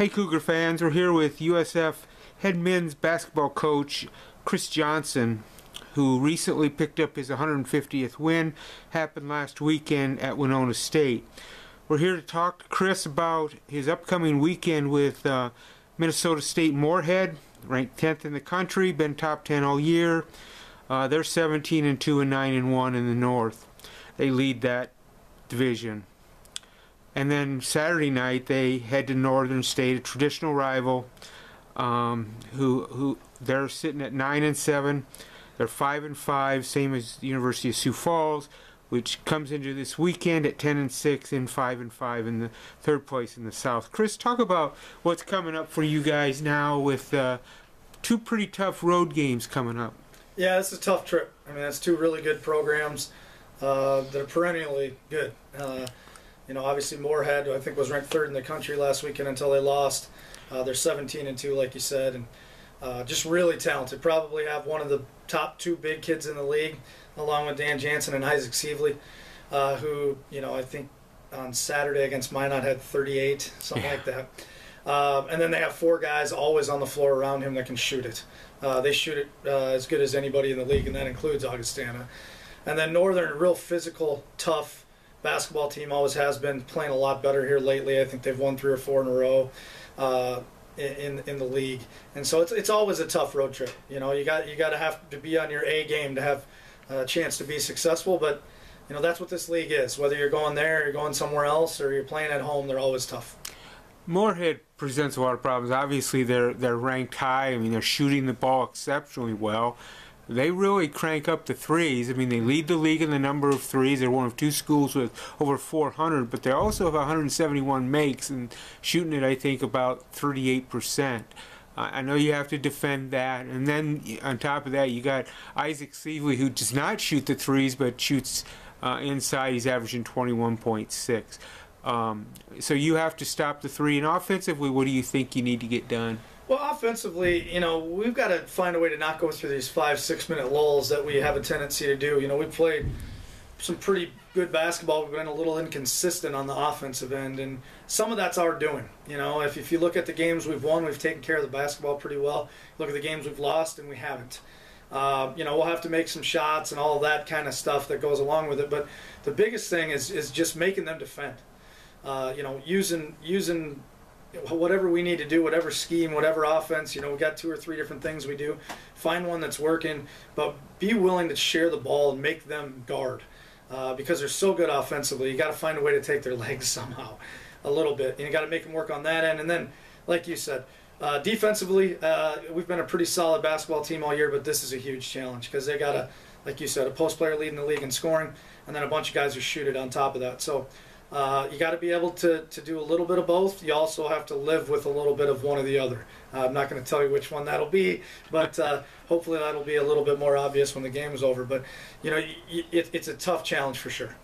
Hey Cougar fans, we're here with USF head men's basketball coach Chris Johnson, who recently picked up his 150th win. Happened last weekend at Winona State. We're here to talk to Chris about his upcoming weekend with Minnesota State Moorhead, ranked 10th in the country, been top 10 all year. They're 17-2 and 9-1 in the North. They lead that division. And then Saturday night they head to Northern State, a traditional rival, who they're sitting at 9-7. They're 5-5, same as the University of Sioux Falls, which comes into this weekend at 10-6 and 5-5 in the third place in the South. Chris, talk about what's coming up for you guys now with two pretty tough road games coming up. Yeah, it's a tough trip. I mean, that's two really good programs that are perennially good. You know, obviously Moorhead, I think, was ranked third in the country last weekend until they lost. They're 17-2, like you said, and just really talented. Probably have one of the top two big kids in the league, along with Dan Jansen and Isaac Sievely, who, you know, I think on Saturday against Minot had 38, something like that. And then they have four guys always on the floor around him that can shoot it. They shoot it as good as anybody in the league, and that includes Augustana. And then Northern, real physical, tough basketball team, always has been, playing a lot better here lately. I think they've won 3 or 4 in a row in the league, and so it's always a tough road trip. You know, you got to have to be on your A game to have a chance to be successful. But you know, that's what this league is. Whether you're going there, or you're going somewhere else, or you're playing at home, they're always tough. Moorhead presents a lot of problems. Obviously, they're ranked high. I mean, they're shooting the ball exceptionally well. They really crank up the threes. I mean, they lead the league in the number of threes. They're one of 2 schools with over 400, but they also have 171 makes and shooting it, I think, about 38%. I know you have to defend that. And then on top of that, you got Isaac Sievely, who does not shoot the threes, but shoots inside. He's averaging 21.6. So you have to stop the three. And offensively, what do you think you need to get done? Well, offensively, you know, we've got to find a way to not go through these 5-6 minute lulls that we have a tendency to do. You know, we've played some pretty good basketball. We've been a little inconsistent on the offensive end, and some of that's our doing. You know, if you look at the games we've won, we've taken care of the basketball pretty well. Look at the games we've lost, and we haven't. You know, we'll have to make some shots and all that kind of stuff that goes along with it. But the biggest thing is just making them defend. You know, using whatever we need to do, whatever scheme, whatever offense. You know, we got 2 or 3 different things we do. Find one that's working, but be willing to share the ball and make them guard, because they're so good offensively. You got to find a way to take their legs somehow, a little bit, and you got to make them work on that end. And then, like you said, defensively, we've been a pretty solid basketball team all year, but this is a huge challenge because they got like you said, a post player leading the league in scoring, and then a bunch of guys who shoot it on top of that. So you got to be able to do a little bit of both. You also have to live with a little bit of one or the other. I'm not going to tell you which one that'll be, but hopefully that'll be a little bit more obvious when the game is over. But you know, it's a tough challenge for sure.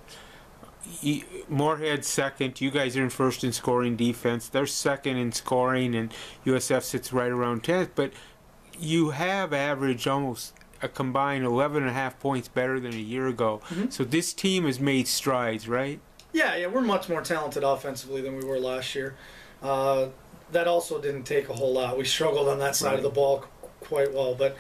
Moorhead second. You guys are in first in scoring defense. They're second in scoring, and USF sits right around 10th. But you have averaged almost a combined 11.5 points better than a year ago. Mm-hmm. So this team has made strides, right? Yeah, we're much more talented offensively than we were last year. That also didn't take a whole lot. We struggled on that side of the ball quite well, but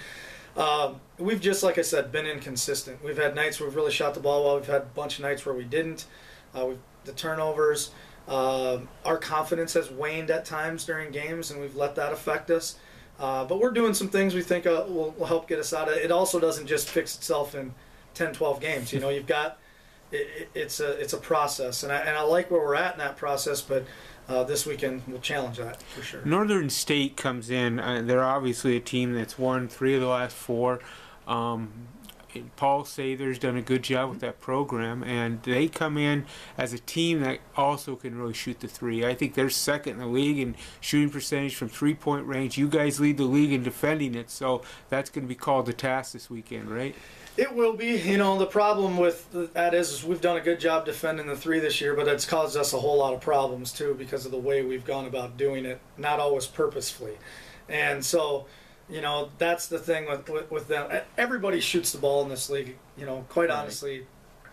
we've just, like I said, been inconsistent. We've had nights where we've really shot the ball well. We've had a bunch of nights where we didn't. The turnovers, our confidence has waned at times during games, and we've let that affect us. But we're doing some things we think will help get us out of it. It also doesn't just fix itself in 10, 12 games. You know, you've got it's a process, and I like where we're at in that process, but this weekend will challenge that for sure. Northern State comes in. They're obviously a team that's won 3 of the last 4. Paul Sather's done a good job with that program, and they come in as a team that also can really shoot the three. I think they're second in the league in shooting percentage from 3-point range. You guys lead the league in defending it, so that's going to be called to task this weekend, right? It will be. You know, the problem with that is we've done a good job defending the three this year, but it's caused us a whole lot of problems too because of the way we've gone about doing it, not always purposefully. And so, you know, that's the thing with them. Everybody shoots the ball in this league. You know, quite honestly,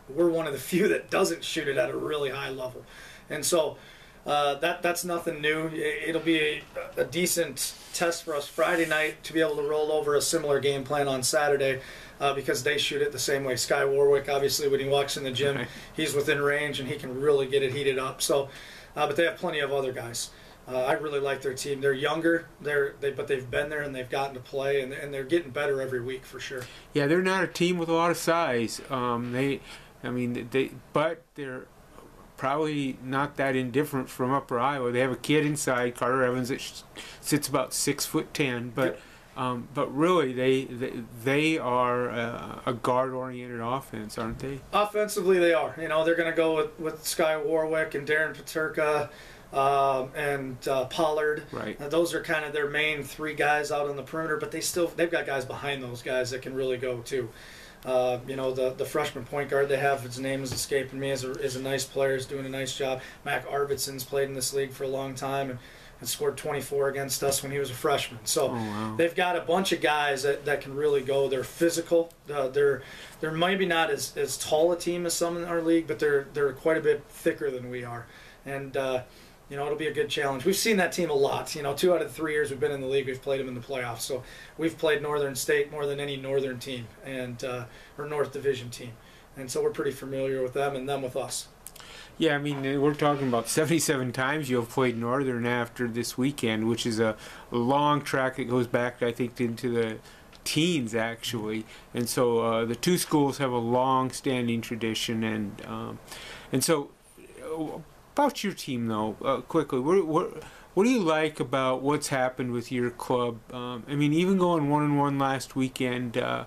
we're one of the few that doesn't shoot it at a really high level. And so That's nothing new. It'll be a decent test for us Friday night to be able to roll over a similar game plan on Saturday, because they shoot it the same way. Sky Warwick, obviously, when he walks in the gym, he's within range and he can really get it heated up. So, but they have plenty of other guys. I really like their team. They're younger, but they've been there and they've gotten to play, and they're getting better every week for sure. Yeah, they're not a team with a lot of size. But they're probably not that indifferent from Upper Iowa. They have a kid inside, Carter Evans, that sits about 6'10", but really they are a guard-oriented offense, aren't they? Offensively, they are. You know, they're going to go with Sky Warwick and Darren Paterka. And Pollard. Right. Those are kind of their main three guys out on the perimeter, but they've got guys behind those guys that can really go too. You know, the freshman point guard they have, his name is escaping me, is a nice player, is doing a nice job. Mac Arvidsson's played in this league for a long time and scored 24 against us when he was a freshman. So they've got a bunch of guys that can really go. They're physical. They're maybe not as tall a team as some in our league, but they're quite a bit thicker than we are. And you know, it'll be a good challenge. We've seen that team a lot. You know, 2 out of the 3 years we've been in the league, we've played them in the playoffs. So we've played Northern State more than any Northern team or North Division team. And so we're pretty familiar with them and them with us. Yeah, I mean, we're talking about 77 times you have played Northern after this weekend, which is a long track that goes back, I think, into the teens, actually. And so the two schools have a long-standing tradition. And so... about your team, though, quickly, what do you like about what's happened with your club? I mean, even going 1-1 last weekend, I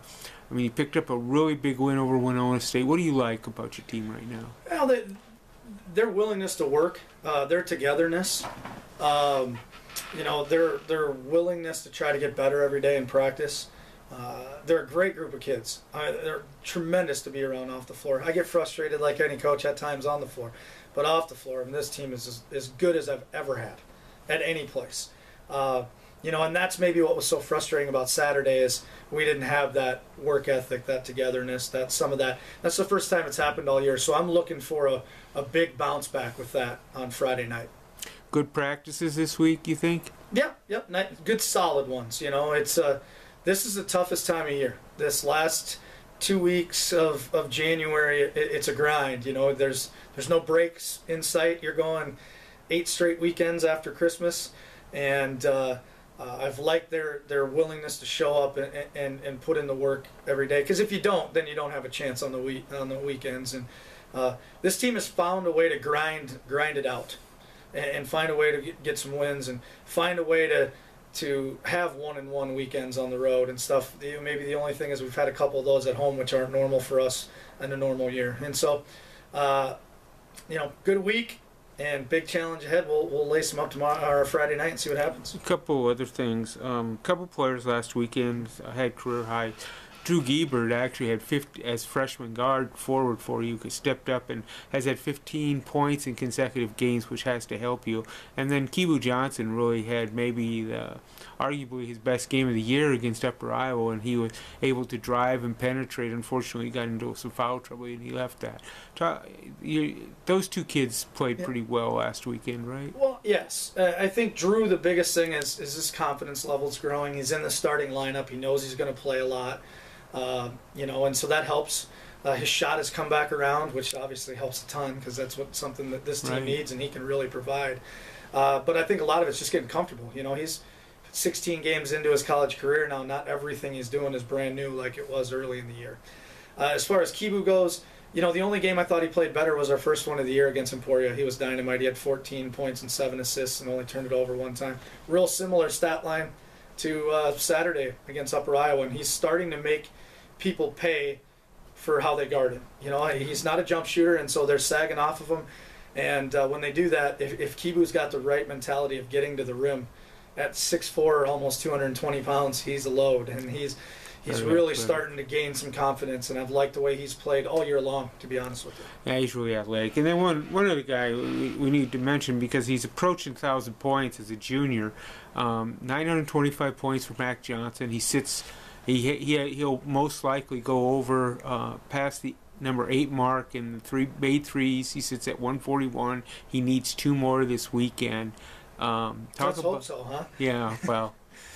mean, you picked up a really big win over Winona State. What do you like about your team right now? Well, their willingness to work, their togetherness, you know, their willingness to try to get better every day in practice. They're a great group of kids. They're tremendous to be around off the floor. I get frustrated like any coach at times on the floor. But off the floor, I mean, this team is as good as I've ever had at any place. You know, and that's maybe what was so frustrating about Saturday is we didn't have that work ethic, that togetherness, that's the first time it's happened all year. So I'm looking for a big bounce back with that on Friday night. Good practices this week, you think? Yeah, yep, good solid ones. You know, this is the toughest time of year. This last 2 weeks of January, it's a grind. You know, there's no breaks in sight. You're going 8 straight weekends after Christmas, and I've liked their willingness to show up and put in the work every day. Because if you don't, then you don't have a chance on the weekends. And this team has found a way to grind it out, and find a way to get some wins, and find a way to have 1-1 weekends on the road and stuff. Maybe the only thing is we've had a couple of those at home, which aren't normal for us in a normal year. And so, you know, good week and big challenge ahead. We'll lace them up tomorrow or Friday night and see what happens. A couple other things. Couple players last weekend had career high. Drew Giebert actually had 50 as freshman guard forward for you, stepped up and has had 15 points in consecutive games, which has to help you. And then Kibu Johnson really had maybe arguably his best game of the year against Upper Iowa, and he was able to drive and penetrate. Unfortunately, he got into some foul trouble and he left that. Those two kids played pretty well last weekend, right? Well, yes. I think Drew, the biggest thing is his confidence level's growing. He's in the starting lineup. He knows he's going to play a lot. You know, and so that helps. His shot has come back around, which obviously helps a ton because that's something that this team needs, and he can really provide. But I think a lot of it's just getting comfortable. You know, he's 16 games into his college career now. Not everything he's doing is brand new like it was early in the year. As far as Kibu goes, you know, the only game I thought he played better was our first one of the year against Emporia. He was dynamite. He had 14 points and 7 assists and only turned it over one time. Real similar stat line to Saturday against Upper Iowa, and he's starting to make people pay for how they guard him. You know, he's not a jump shooter, and so they're sagging off of him. And when they do that, if Kibu's got the right mentality of getting to the rim, at 6'4", almost 220 pounds, he's a load, and he's really starting to gain some confidence. And I've liked the way he's played all year long, to be honest with you. Yeah, he's really athletic. And then one other guy we need to mention, because he's approaching 1,000 points as a junior, 925 points for Mac Johnson. He sits. He'll most likely go over past the number 8 mark in the made threes. He sits at 141. He needs 2 more this weekend. Let's hope so, huh? Yeah, well,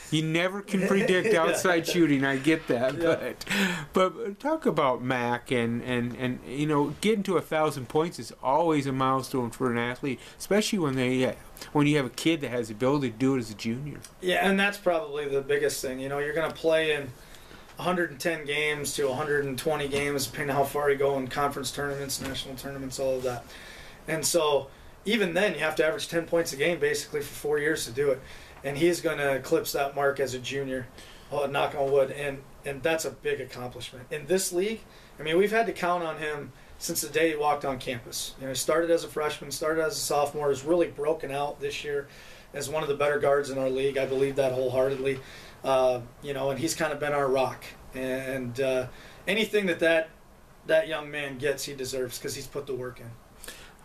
you never can predict outside shooting. I get that, but talk about Mac and you know, getting to 1,000 points is always a milestone for an athlete, especially when you have a kid that has the ability to do it as a junior. Yeah, and that's probably the biggest thing. You know, you're going to play in 110 games to 120 games, depending on how far you go in conference tournaments, national tournaments, all of that. And so even then, you have to average 10 points a game basically for 4 years to do it. And he's going to eclipse that mark as a junior, knock on wood. And that's a big accomplishment. In this league, I mean, we've had to count on him since the day he walked on campus. You know, he started as a freshman, started as a sophomore, has really broken out this year as one of the better guards in our league. I believe that wholeheartedly. You know, and he's kind of been our rock. And anything that young man gets, he deserves because he's put the work in.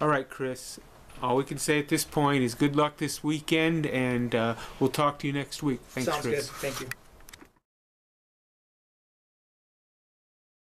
All right, Chris. All we can say at this point is good luck this weekend, and we'll talk to you next week. Thanks, Sounds Chris. good. Thank you.